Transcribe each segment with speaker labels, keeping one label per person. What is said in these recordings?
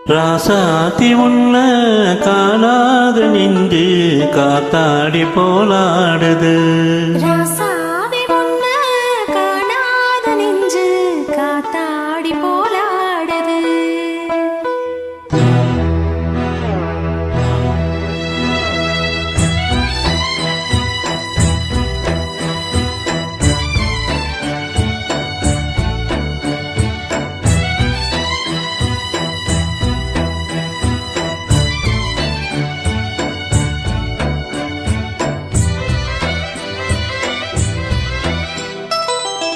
Speaker 1: ராசாத்தி உன்ன காணாத நின்று காத்தாடி போலாடுது.
Speaker 2: ராசாவி உன்ன காணாத நெஞ்சு காத்தாடி போலாடுது.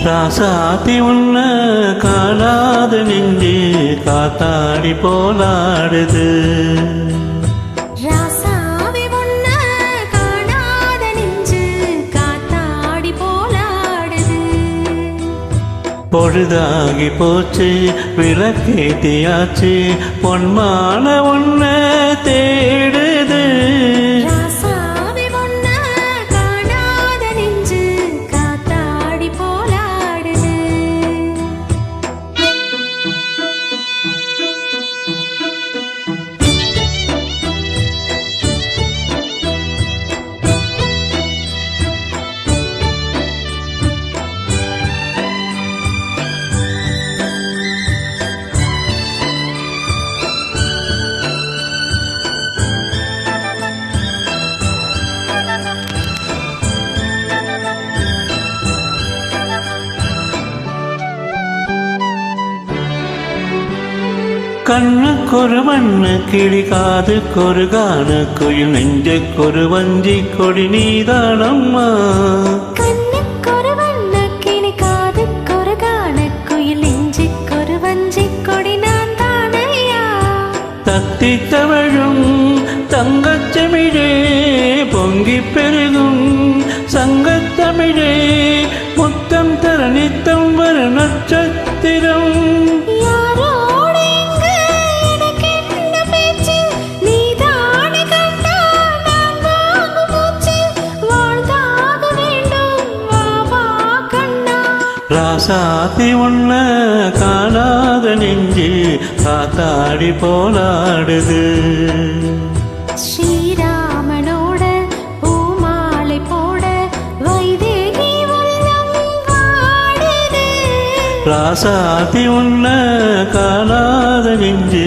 Speaker 1: ராசாத்தி உன்ன காணாத நெஞ்சு காத்தாடி போலாடுது.
Speaker 2: ராசாவி உன்ன காணாத நெஞ்சு காத்தாடி போலாடுது.
Speaker 1: பொழுதாகி போச்சு விளக்கேத்தியாச்சு பொன்மான உன்ன தேடுது.
Speaker 2: ராசாவி உன்ன காணாத நெஞ்சு காத்தாடி போலாடுது.
Speaker 1: கண்ணுக்கொரு வண்ண கிளி காதுக்கொரு கான குயில் நெஞ்சுக்கொரு வஞ்சி கொடி நீதானம்மா.
Speaker 2: கண்ணுக்கொரு வண்ணக் கிளி காதுக்கொரு கானக் குயில் நெஞ்சுக்கொரு வஞ்சிக் கொடி நான் தானையா.
Speaker 1: தத்தி தவழும் தங்கச்சமிழே பொங்கிப் பெருகும் சங்கத்தமிழே முத்தம் தர நித்தம் வர நட்சத்திரம்.
Speaker 2: யாரோடு இங்கு எனக்கென்ன பேச்சு? நீதானே கண்டா நான் வாங்கும் மூச்சு. வாழ்ந்தாக வேண்டும் வா வா கண்ணா.
Speaker 1: ராசாத்தி உன்ன காணாத நெஞ்சு காத்தாடி போலாடுது.
Speaker 2: ஸ்ரீராமனோட பூமாலை போட வைதேகி உள்ளம் வாடுது.
Speaker 1: ராசாத்தி உன்ன காணாத நெஞ்சு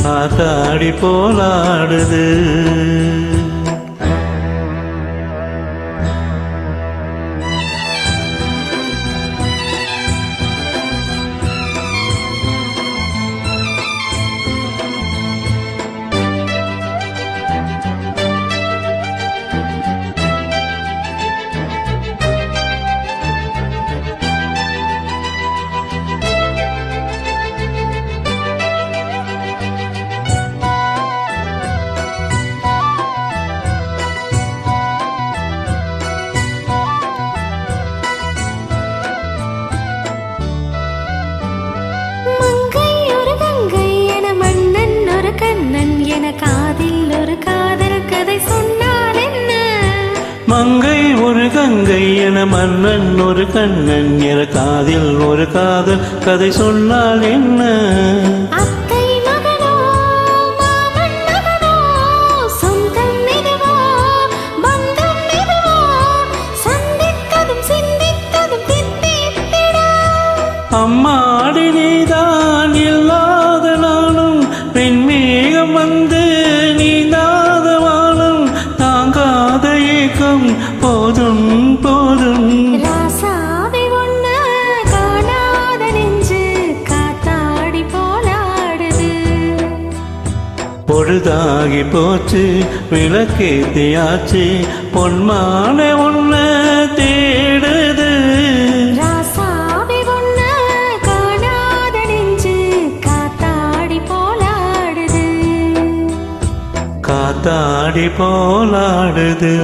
Speaker 1: காத்தாடி போலாடுது.
Speaker 2: மங்கை ஒரு கங்கை என மன்னன் ஒரு கண்ணன் என காதில் ஒரு காதல் கதை சொன்னார் என்ன?
Speaker 1: மங்கை ஒரு கங்கை என மன்னன் ஒரு கண்ணன் என காதில் ஒரு காதல் கதை சொன்னால் என்ன?
Speaker 2: அத்தை மகனோ மாமன் மகனோ சொந்தம் இதுவோ பந்தம் இதுவோ சந்தித்ததும் சிந்தித்ததும் தித்தித்திட.
Speaker 1: அம்மாடி நீதான் இல்லாத நாளும் பெண்மேகம் வந்து நீந்தாத வாழும் தாங்காத ஏக்கம் போதும் போதும்.
Speaker 2: ராசாவி உன்ன காணாத நெஞ்சு காத்தாடி போலாடுது.
Speaker 1: பொழுதாகி போச்சு விளக்கேத்தியாச்சு பொன்மான உன்ன தேடுது.
Speaker 2: ராசாவி உன்ன காணாத நெஞ்சு காத்தாடி போலாடுது.
Speaker 1: காத்தாடி போலாடுது.